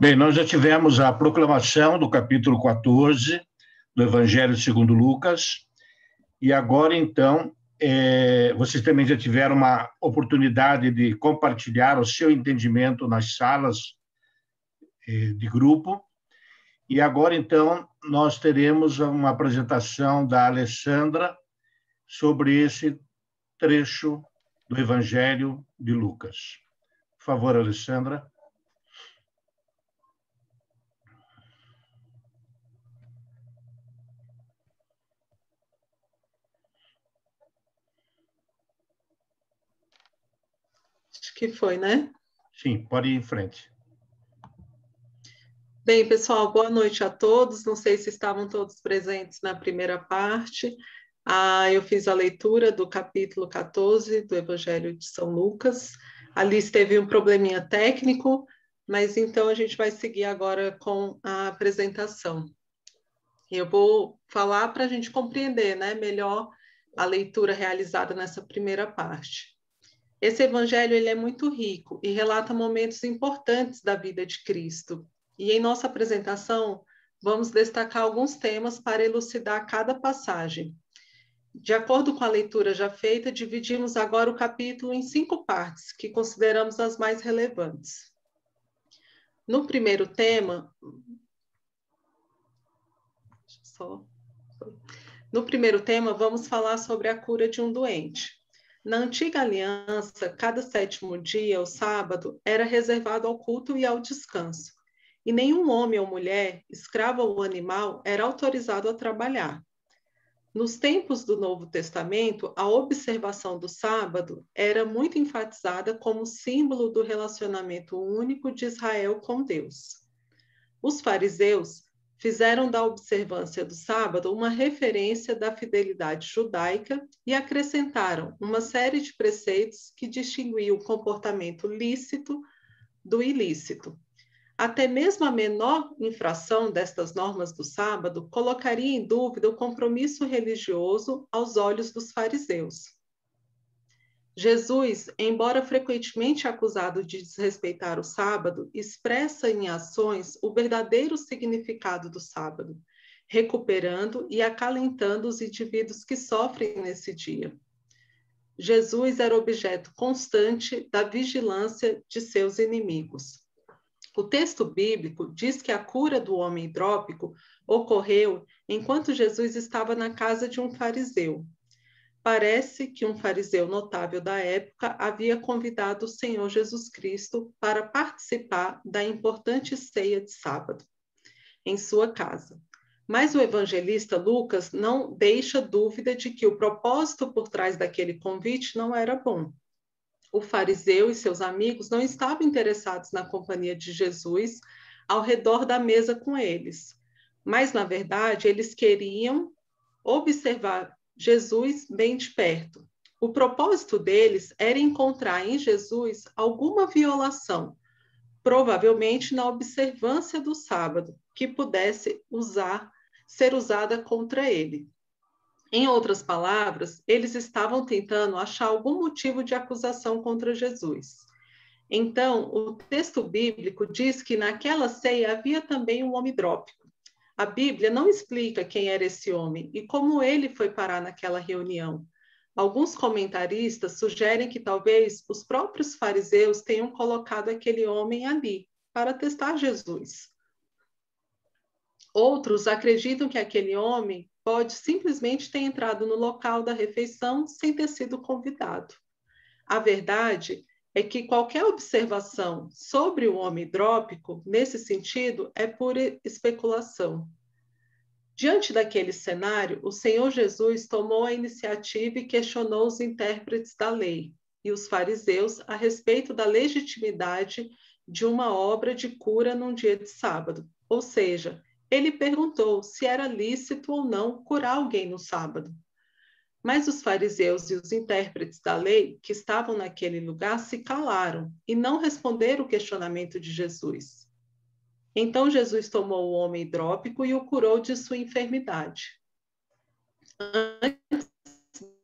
Bem, nós já tivemos a proclamação do capítulo 14 do Evangelho segundo Lucas, e agora, então, vocês também já tiveram uma oportunidade de compartilhar o seu entendimento nas salas de grupo, e agora, então, nós teremos uma apresentação da Alessandra sobre esse trecho do Evangelho de Lucas. Por favor, Alessandra. Acho que foi, né? Sim, pode ir em frente. Bem, pessoal, boa noite a todos. Não sei se estavam todos presentes na primeira parte. Eu fiz a leitura do capítulo 14 do Evangelho de São Lucas. Ali teve um probleminha técnico, mas então a gente vai seguir agora com a apresentação. Eu vou falar para a gente compreender, né, melhor a leitura realizada nessa primeira parte. Esse evangelho ele é muito rico e relata momentos importantes da vida de Cristo. E em nossa apresentação, vamos destacar alguns temas para elucidar cada passagem. De acordo com a leitura já feita, dividimos agora o capítulo em 5 partes, que consideramos as mais relevantes. No primeiro tema, vamos falar sobre a cura de um doente. Na antiga aliança, cada 7º dia, o sábado, era reservado ao culto e ao descanso, e nenhum homem ou mulher, escravo ou animal, era autorizado a trabalhar. Nos tempos do Novo Testamento, a observação do sábado era muito enfatizada como símbolo do relacionamento único de Israel com Deus. Os fariseus fizeram da observância do sábado uma referência da fidelidade judaica e acrescentaram uma série de preceitos que distinguiam o comportamento lícito do ilícito. Até mesmo a menor infração destas normas do sábado colocaria em dúvida o compromisso religioso aos olhos dos fariseus. Jesus, embora frequentemente acusado de desrespeitar o sábado, expressa em ações o verdadeiro significado do sábado, recuperando e acalentando os indivíduos que sofrem nesse dia. Jesus era objeto constante da vigilância de seus inimigos. O texto bíblico diz que a cura do homem hidrópico ocorreu enquanto Jesus estava na casa de um fariseu. Parece que um fariseu notável da época havia convidado o Senhor Jesus Cristo para participar da importante ceia de sábado em sua casa. Mas o evangelista Lucas não deixa dúvida de que o propósito por trás daquele convite não era bom. O fariseu e seus amigos não estavam interessados na companhia de Jesus ao redor da mesa com eles, mas, na verdade, eles queriam observar Jesus bem de perto. O propósito deles era encontrar em Jesus alguma violação, provavelmente na observância do sábado, que pudesse ser usada contra ele. Em outras palavras, eles estavam tentando achar algum motivo de acusação contra Jesus. Então, o texto bíblico diz que naquela ceia havia também um homem hidrópico. A Bíblia não explica quem era esse homem e como ele foi parar naquela reunião. Alguns comentaristas sugerem que talvez os próprios fariseus tenham colocado aquele homem ali para testar Jesus. Outros acreditam que aquele homem pode simplesmente ter entrado no local da refeição sem ter sido convidado. A verdade é que qualquer observação sobre o homem hidrópico, nesse sentido, é pura especulação. Diante daquele cenário, o Senhor Jesus tomou a iniciativa e questionou os intérpretes da lei e os fariseus a respeito da legitimidade de uma obra de cura num dia de sábado. Ou seja, ele perguntou se era lícito ou não curar alguém no sábado. Mas os fariseus e os intérpretes da lei que estavam naquele lugar se calaram e não responderam o questionamento de Jesus. Então Jesus tomou o homem hidrópico e o curou de sua enfermidade. Antes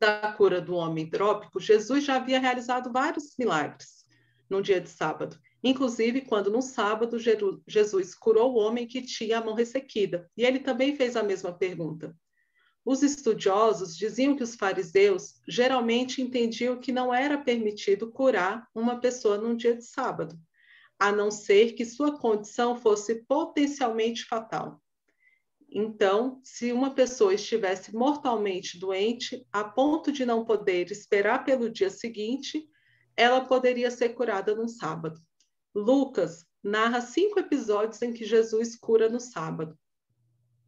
da cura do homem hidrópico, Jesus já havia realizado vários milagres no dia de sábado, inclusive quando no sábado Jesus curou o homem que tinha a mão ressequida, e ele também fez a mesma pergunta. Os estudiosos diziam que os fariseus geralmente entendiam que não era permitido curar uma pessoa num dia de sábado, a não ser que sua condição fosse potencialmente fatal. Então, se uma pessoa estivesse mortalmente doente, a ponto de não poder esperar pelo dia seguinte, ela poderia ser curada no sábado. Lucas narra 5 episódios em que Jesus cura no sábado.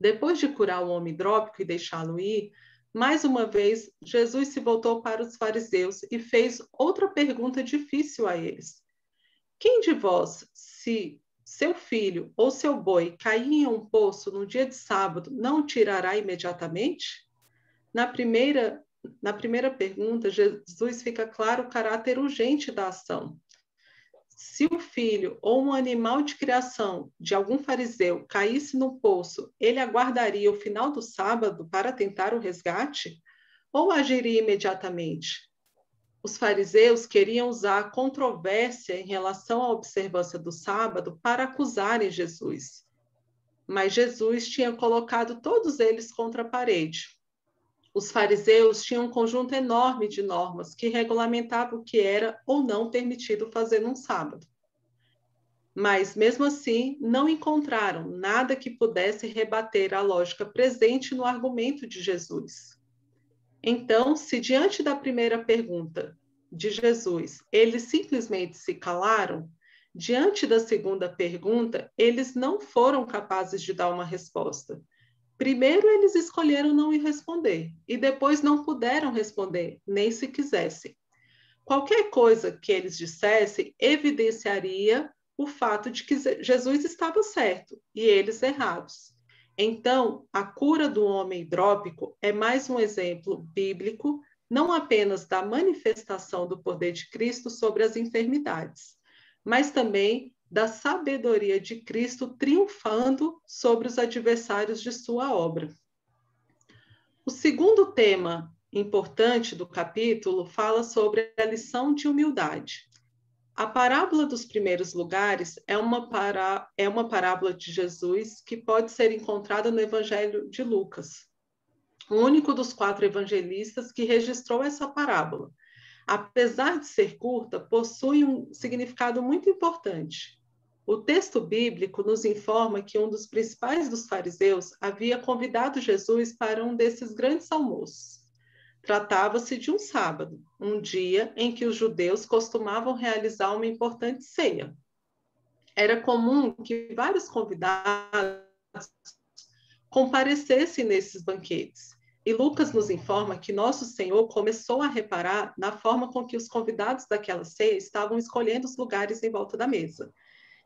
Depois de curar o homem hidrópico e deixá-lo ir, mais uma vez, Jesus se voltou para os fariseus e fez outra pergunta difícil a eles. Quem de vós, se seu filho ou seu boi cair em um poço no dia de sábado, não o tirará imediatamente? Na primeira pergunta, Jesus fica claro o caráter urgente da ação. Se o filho ou um animal de criação de algum fariseu caísse no poço, ele aguardaria o final do sábado para tentar o resgate? Ou agiria imediatamente? Os fariseus queriam usar a controvérsia em relação à observância do sábado para acusarem Jesus. Mas Jesus tinha colocado todos eles contra a parede. Os fariseus tinham um conjunto enorme de normas que regulamentavam o que era ou não permitido fazer num sábado. Mas, mesmo assim, não encontraram nada que pudesse rebater a lógica presente no argumento de Jesus. Então, se diante da primeira pergunta de Jesus, eles simplesmente se calaram, diante da segunda pergunta, eles não foram capazes de dar uma resposta. Primeiro, eles escolheram não ir responder, e depois não puderam responder, nem se quisessem. Qualquer coisa que eles dissessem evidenciaria o fato de que Jesus estava certo e eles errados. Então, a cura do homem hidrópico é mais um exemplo bíblico, não apenas da manifestação do poder de Cristo sobre as enfermidades, mas também da sabedoria de Cristo triunfando sobre os adversários de sua obra. O segundo tema importante do capítulo fala sobre a lição de humildade. A parábola dos primeiros lugares é uma parábola de Jesus que pode ser encontrada no Evangelho de Lucas, o único dos 4 evangelistas que registrou essa parábola. Apesar de ser curta, possui um significado muito importante. O texto bíblico nos informa que um dos principais dos fariseus havia convidado Jesus para um desses grandes almoços. Tratava-se de um sábado, um dia em que os judeus costumavam realizar uma importante ceia. Era comum que vários convidados comparecessem nesses banquetes. E Lucas nos informa que Nosso Senhor começou a reparar na forma com que os convidados daquela ceia estavam escolhendo os lugares em volta da mesa.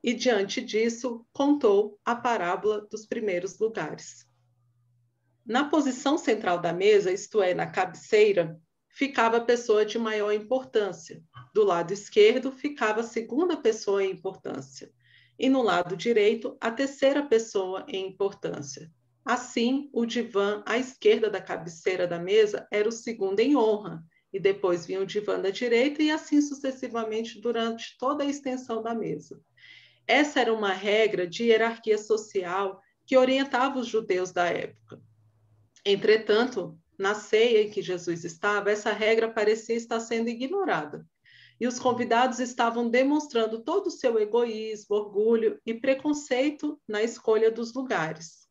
E, diante disso, contou a parábola dos primeiros lugares. Na posição central da mesa, isto é, na cabeceira, ficava a pessoa de maior importância. Do lado esquerdo, ficava a segunda pessoa em importância. E no lado direito, a terceira pessoa em importância. Assim, o divã à esquerda da cabeceira da mesa era o segundo em honra, e depois vinha o divã da direita, e assim sucessivamente durante toda a extensão da mesa. Essa era uma regra de hierarquia social que orientava os judeus da época. Entretanto, na ceia em que Jesus estava, essa regra parecia estar sendo ignorada. E os convidados estavam demonstrando todo o seu egoísmo, orgulho e preconceito na escolha dos lugares.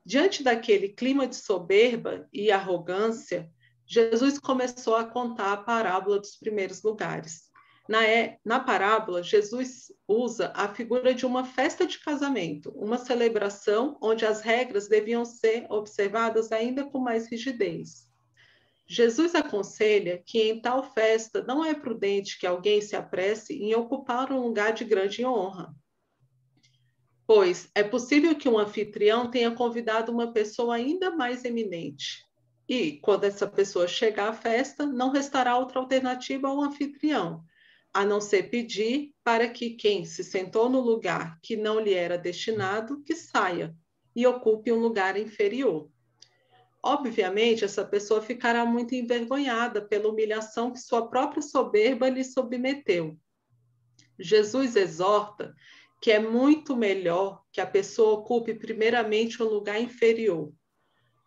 Diante daquele clima de soberba e arrogância, Jesus começou a contar a parábola dos primeiros lugares. Na parábola, Jesus usa a figura de uma festa de casamento, uma celebração onde as regras deviam ser observadas ainda com mais rigidez. Jesus aconselha que em tal festa não é prudente que alguém se apresse em ocupar um lugar de grande honra, pois é possível que um anfitrião tenha convidado uma pessoa ainda mais eminente. E, quando essa pessoa chegar à festa, não restará outra alternativa ao anfitrião, a não ser pedir para que quem se sentou no lugar que não lhe era destinado, que saia e ocupe um lugar inferior. Obviamente, essa pessoa ficará muito envergonhada pela humilhação que sua própria soberba lhe submeteu. Jesus exorta que é muito melhor que a pessoa ocupe primeiramente um lugar inferior,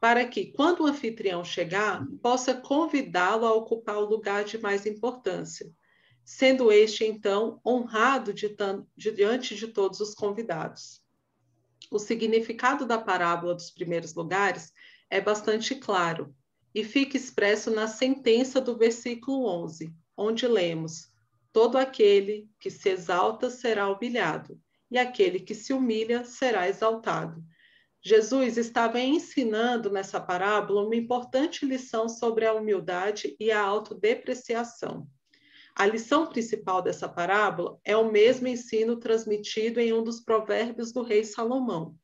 para que, quando o anfitrião chegar, possa convidá-lo a ocupar o lugar de mais importância, sendo este, então, honrado diante de todos os convidados. O significado da parábola dos primeiros lugares é bastante claro e fica expresso na sentença do versículo 11, onde lemos: todo aquele que se exalta será humilhado, e aquele que se humilha será exaltado. Jesus estava ensinando nessa parábola uma importante lição sobre a humildade e a autodepreciação. A lição principal dessa parábola é o mesmo ensino transmitido em um dos provérbios do rei Salomão.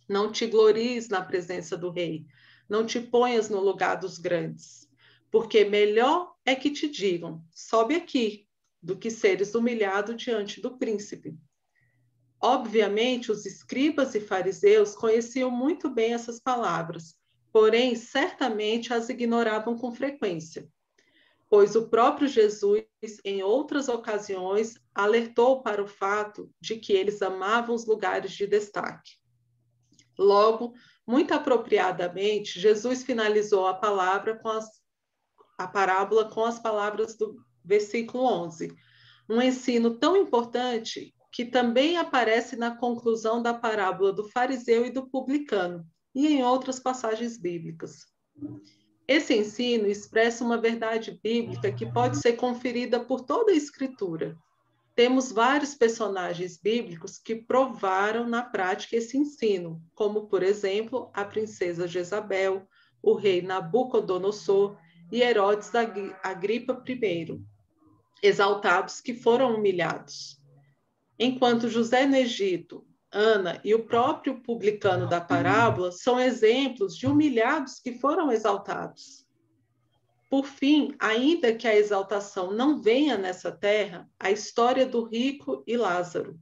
Não te glories na presença do rei, não te ponhas no lugar dos grandes, porque melhor é que te digam, sobe aqui, do que seres humilhado diante do príncipe. Obviamente, os escribas e fariseus conheciam muito bem essas palavras, porém, certamente as ignoravam com frequência, pois o próprio Jesus, em outras ocasiões, alertou para o fato de que eles amavam os lugares de destaque. Logo, muito apropriadamente, Jesus finalizou a parábola com as palavras do versículo 11, um ensino tão importante que também aparece na conclusão da parábola do fariseu e do publicano, e em outras passagens bíblicas. Esse ensino expressa uma verdade bíblica que pode ser conferida por toda a Escritura. Temos vários personagens bíblicos que provaram na prática esse ensino, como, por exemplo, a princesa Jezabel, o rei Nabucodonosor e Herodes Agripa I, exaltados que foram humilhados. Enquanto José no Egito, Ana e o próprio publicano da parábola são exemplos de humilhados que foram exaltados. Por fim, ainda que a exaltação não venha nessa terra, a história do rico e Lázaro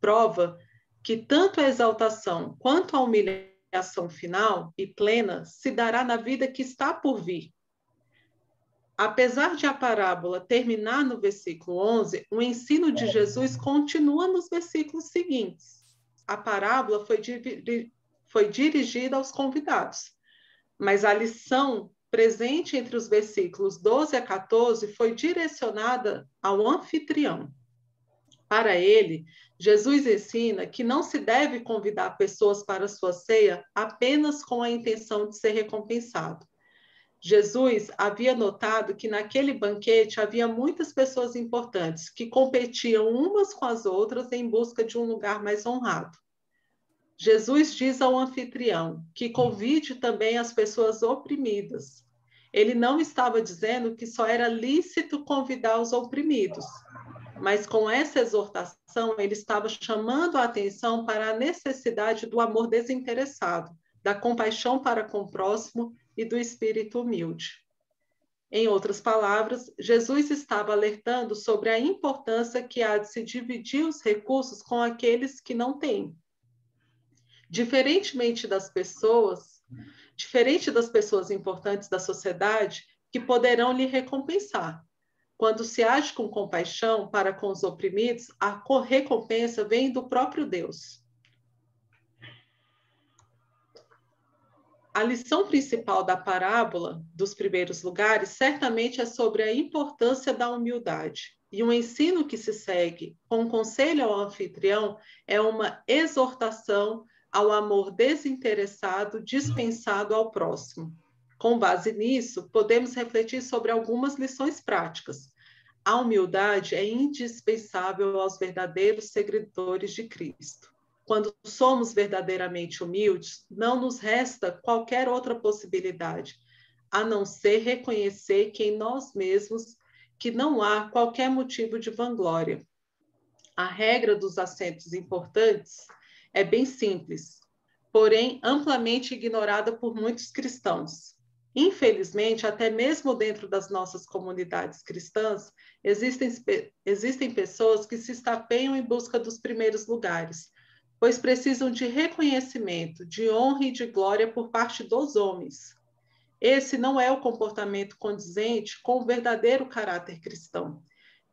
prova que tanto a exaltação quanto a humilhação final e plena se dará na vida que está por vir. Apesar de a parábola terminar no versículo 11, o ensino de Jesus continua nos versículos seguintes. A parábola foi dirigida aos convidados, mas a lição presente entre os versículos 12 a 14 foi direcionada ao anfitrião. Para ele, Jesus ensina que não se deve convidar pessoas para sua ceia apenas com a intenção de ser recompensado. Jesus havia notado que naquele banquete havia muitas pessoas importantes que competiam umas com as outras em busca de um lugar mais honrado. Jesus diz ao anfitrião que convide também as pessoas oprimidas. Ele não estava dizendo que só era lícito convidar os oprimidos, mas com essa exortação ele estava chamando a atenção para a necessidade do amor desinteressado, da compaixão para com o próximo e do espírito humilde. Em outras palavras, Jesus estava alertando sobre a importância que há de se dividir os recursos com aqueles que não têm. Diferente das pessoas importantes da sociedade que poderão lhe recompensar. Quando se age com compaixão para com os oprimidos, a recompensa vem do próprio Deus. A lição principal da parábola dos primeiros lugares certamente é sobre a importância da humildade. E o ensino que se segue com conselho ao anfitrião é uma exortação ao amor desinteressado dispensado ao próximo. Com base nisso, podemos refletir sobre algumas lições práticas. A humildade é indispensável aos verdadeiros seguidores de Cristo. Quando somos verdadeiramente humildes, não nos resta qualquer outra possibilidade, a não ser reconhecer que em nós mesmos que não há qualquer motivo de vanglória. A regra dos assentos importantes é bem simples, porém amplamente ignorada por muitos cristãos. Infelizmente, até mesmo dentro das nossas comunidades cristãs, existem pessoas que se estapeiam em busca dos primeiros lugares, pois precisam de reconhecimento, de honra e de glória por parte dos homens. Esse não é o comportamento condizente com o verdadeiro caráter cristão.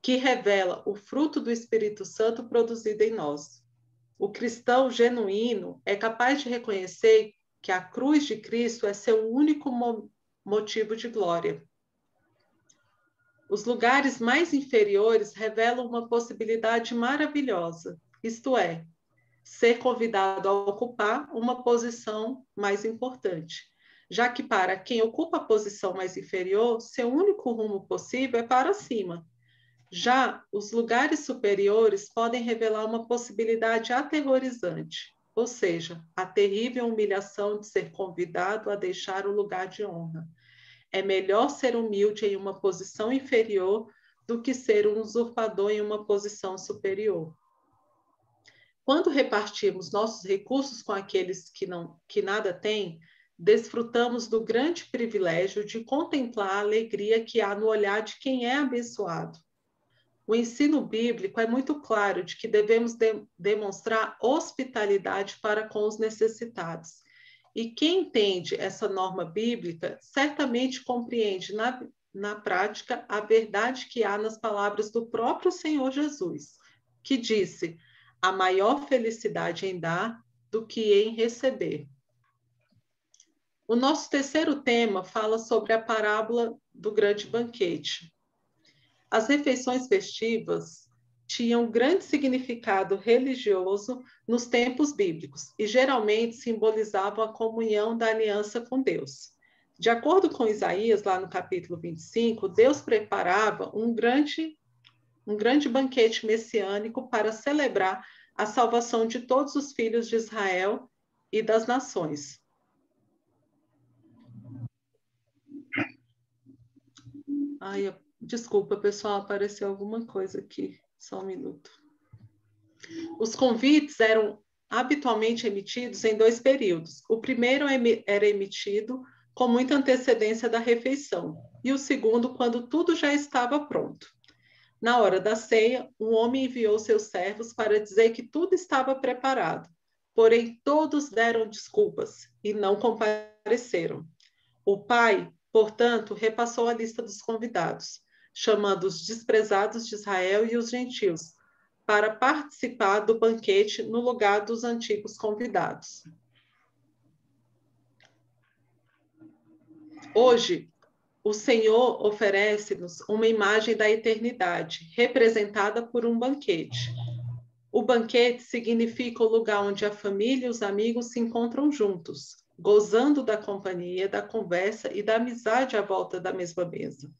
que revela o fruto do Espírito Santo produzido em nós. O cristão genuíno é capaz de reconhecer que a cruz de Cristo é seu único motivo de glória. Os lugares mais inferiores revelam uma possibilidade maravilhosa, isto é, ser convidado a ocupar uma posição mais importante, já que para quem ocupa a posição mais inferior, seu único rumo possível é para cima. Já os lugares superiores podem revelar uma possibilidade aterrorizante, ou seja, a terrível humilhação de ser convidado a deixar o lugar de honra. É melhor ser humilde em uma posição inferior do que ser um usurpador em uma posição superior. Quando repartimos nossos recursos com aqueles que nada têm, desfrutamos do grande privilégio de contemplar a alegria que há no olhar de quem é abençoado. O ensino bíblico é muito claro de que devemos demonstrar hospitalidade para com os necessitados. E quem entende essa norma bíblica certamente compreende na prática a verdade que há nas palavras do próprio Senhor Jesus, que disse: há maior felicidade em dar do que em receber. O nosso terceiro tema fala sobre a parábola do grande banquete. As refeições festivas tinham grande significado religioso nos tempos bíblicos e geralmente simbolizavam a comunhão da aliança com Deus. De acordo com Isaías, lá no capítulo 25, Deus preparava um grande banquete messiânico para celebrar a salvação de todos os filhos de Israel e das nações. Desculpa, pessoal, apareceu alguma coisa aqui. Só um minuto. Os convites eram habitualmente emitidos em 2 períodos. O primeiro era emitido com muita antecedência da refeição, e o segundo, quando tudo já estava pronto. Na hora da ceia, um homem enviou seus servos para dizer que tudo estava preparado, porém todos deram desculpas e não compareceram. O pai, portanto, repassou a lista dos convidados, chamando os desprezados de Israel e os gentios, para participar do banquete no lugar dos antigos convidados. Hoje, o Senhor oferece-nos uma imagem da eternidade, representada por um banquete. O banquete significa o lugar onde a família e os amigos se encontram juntos, gozando da companhia, da conversa e da amizade à volta da mesma mesa.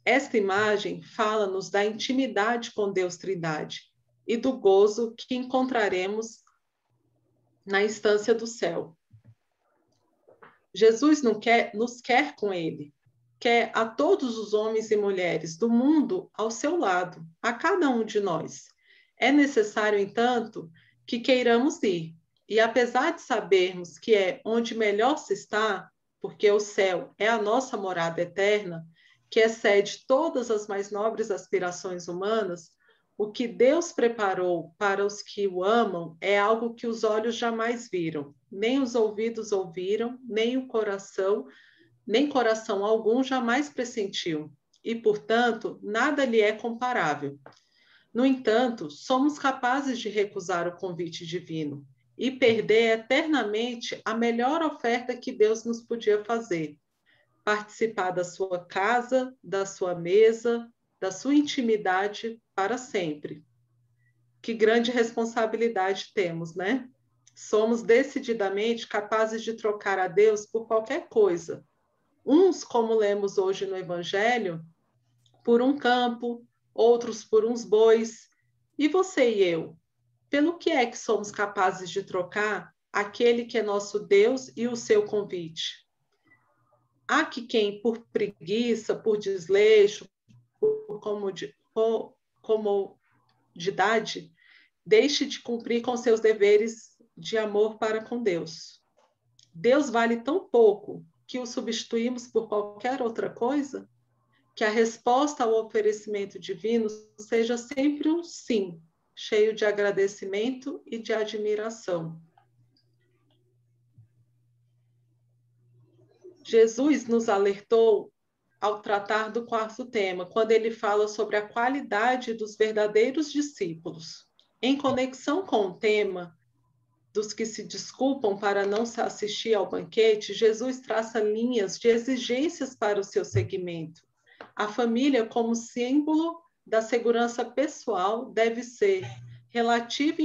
Esta imagem fala-nos da intimidade com Deus Trindade e do gozo que encontraremos na instância do céu. Jesus nos quer com ele, quer a todos os homens e mulheres do mundo ao seu lado, a cada um de nós. É necessário, entanto, que queiramos ir. E apesar de sabermos que é onde melhor se está, porque o céu é a nossa morada eterna, que excede todas as mais nobres aspirações humanas, o que Deus preparou para os que o amam é algo que os olhos jamais viram, nem os ouvidos ouviram, nem coração algum jamais pressentiu, e, portanto, nada lhe é comparável. No entanto, somos capazes de recusar o convite divino e perder eternamente a melhor oferta que Deus nos podia fazer: participar da sua casa, da sua mesa, da sua intimidade para sempre. Que grande responsabilidade temos, né? Somos decididamente capazes de trocar a Deus por qualquer coisa. Uns, como lemos hoje no Evangelho, por um campo, outros por uns bois. E você e eu? Pelo que é que somos capazes de trocar aquele que é nosso Deus e o seu convite? Há que quem, por preguiça, por desleixo, por comodidade, deixe de cumprir com seus deveres de amor para com Deus. Deus vale tão pouco que o substituímos por qualquer outra coisa? Que a resposta ao oferecimento divino seja sempre um sim, cheio de agradecimento e de admiração. Jesus nos alertou ao tratar do quarto tema, quando ele fala sobre a qualidade dos verdadeiros discípulos. Em conexão com o tema dos que se desculpam para não se assistir ao banquete, Jesus traça linhas de exigências para o seu segmento. A família, como símbolo da segurança pessoal, deve ter relativa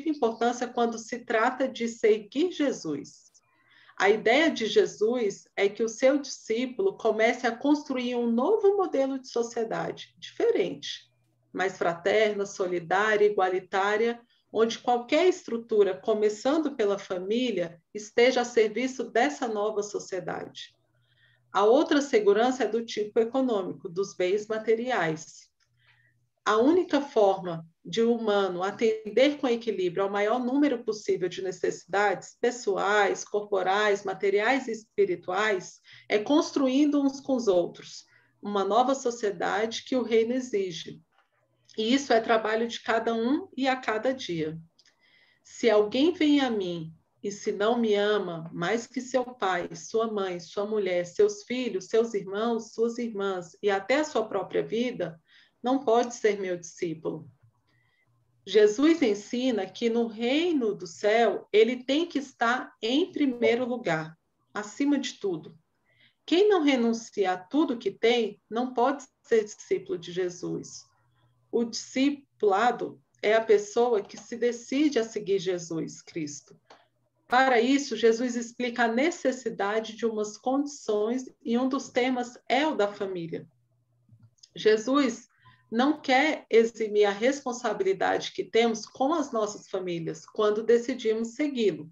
importância quando se trata de seguir Jesus. A ideia de Jesus é que o seu discípulo comece a construir um novo modelo de sociedade, diferente, mais fraterna, solidária, igualitária, onde qualquer estrutura, começando pela família, esteja a serviço dessa nova sociedade. A outra segurança é do tipo econômico, dos bens materiais. A única forma de um humano atender com equilíbrio ao maior número possível de necessidades pessoais, corporais, materiais e espirituais é construindo uns com os outros uma nova sociedade que o reino exige. E isso é trabalho de cada um e a cada dia. Se alguém vem a mim e se não me ama mais que seu pai, sua mãe, sua mulher, seus filhos, seus irmãos, suas irmãs e até a sua própria vida, não pode ser meu discípulo. Jesus ensina que no reino do céu, ele tem que estar em primeiro lugar, acima de tudo. Quem não renuncia a tudo que tem, não pode ser discípulo de Jesus. O discipulado é a pessoa que se decide a seguir Jesus Cristo. Para isso, Jesus explica a necessidade de umas condições e um dos temas é o da família. Jesus não quer eximir a responsabilidade que temos com as nossas famílias quando decidimos segui-lo.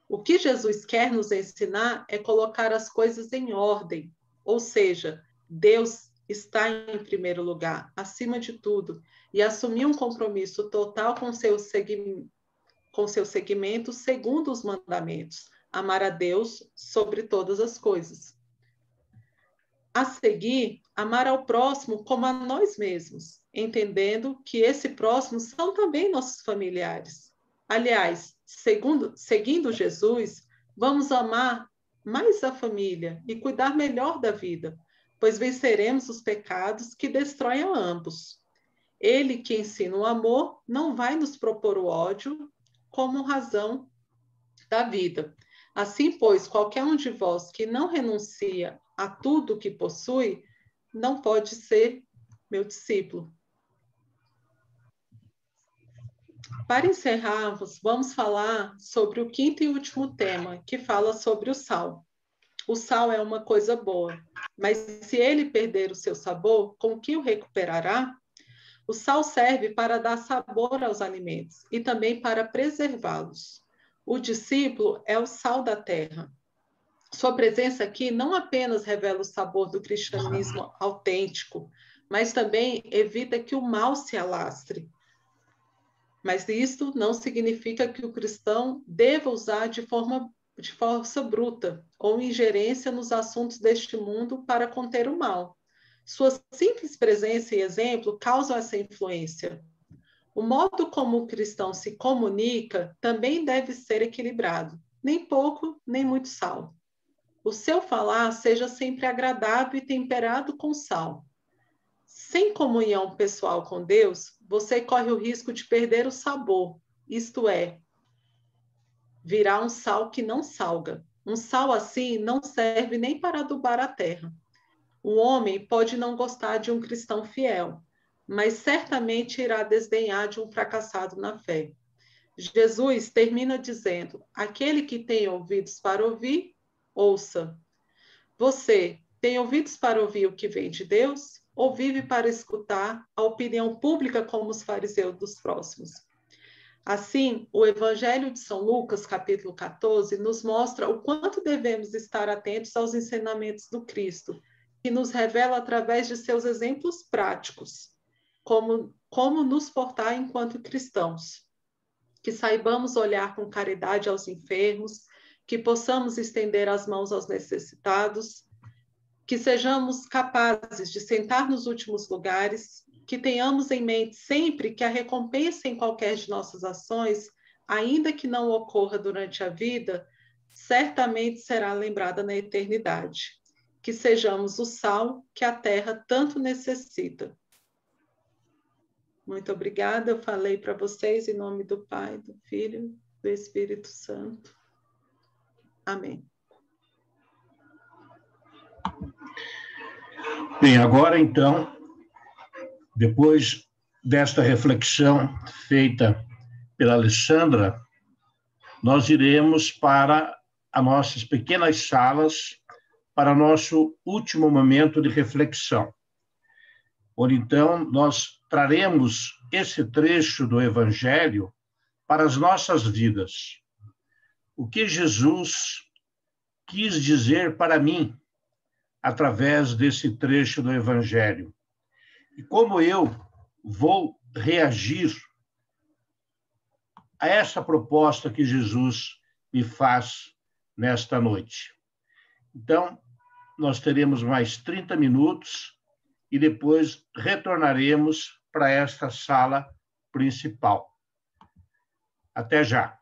O que Jesus quer nos ensinar é colocar as coisas em ordem, ou seja, Deus está em primeiro lugar, acima de tudo, e assumir um compromisso total com seu segmento segundo os mandamentos, amar a Deus sobre todas as coisas. A seguir, amar ao próximo como a nós mesmos, entendendo que esse próximo são também nossos familiares. Aliás, seguindo Jesus, vamos amar mais a família e cuidar melhor da vida, pois venceremos os pecados que destroem a ambos. Ele que ensina o amor não vai nos propor o ódio como razão da vida. Assim, pois, qualquer um de vós que não renuncia a tudo que possui, não pode ser meu discípulo. Para encerrarmos, vamos falar sobre o quinto e último tema, que fala sobre o sal. O sal é uma coisa boa, mas se ele perder o seu sabor, com que o recuperará? O sal serve para dar sabor aos alimentos e também para preservá-los. O discípulo é o sal da terra. Sua presença aqui não apenas revela o sabor do cristianismo autêntico, mas também evita que o mal se alastre. Mas isto não significa que o cristão deva usar de força bruta ou ingerência nos assuntos deste mundo para conter o mal. Sua simples presença e exemplo causam essa influência. O modo como o cristão se comunica também deve ser equilibrado, nem pouco, nem muito sal. O seu falar seja sempre agradável e temperado com sal. Sem comunhão pessoal com Deus, você corre o risco de perder o sabor, isto é, virar um sal que não salga. Um sal assim não serve nem para adubar a terra. Um homem pode não gostar de um cristão fiel, mas certamente irá desdenhar de um fracassado na fé. Jesus termina dizendo: aquele que tem ouvidos para ouvir, ouça. Você tem ouvidos para ouvir o que vem de Deus ou vive para escutar a opinião pública como os fariseus dos próximos? Assim, o Evangelho de São Lucas, capítulo 14, nos mostra o quanto devemos estar atentos aos ensinamentos do Cristo, que nos revela através de seus exemplos práticos, como nos portar enquanto cristãos. Que saibamos olhar com caridade aos enfermos, que possamos estender as mãos aos necessitados, que sejamos capazes de sentar nos últimos lugares, que tenhamos em mente sempre que a recompensa em qualquer de nossas ações, ainda que não ocorra durante a vida, certamente será lembrada na eternidade. que sejamos o sal que a terra tanto necessita. Muito obrigada. Eu falei para vocês em nome do Pai, do Filho, do Espírito Santo. Amém. Bem, agora então, depois desta reflexão feita pela Alexandra, nós iremos para as nossas pequenas salas para nosso último momento de reflexão, onde então nós traremos esse trecho do Evangelho para as nossas vidas. O que Jesus quis dizer para mim através desse trecho do Evangelho? E como eu vou reagir a essa proposta que Jesus me faz nesta noite? Então, nós teremos mais 30 minutos e depois retornaremos para esta sala principal. Até já.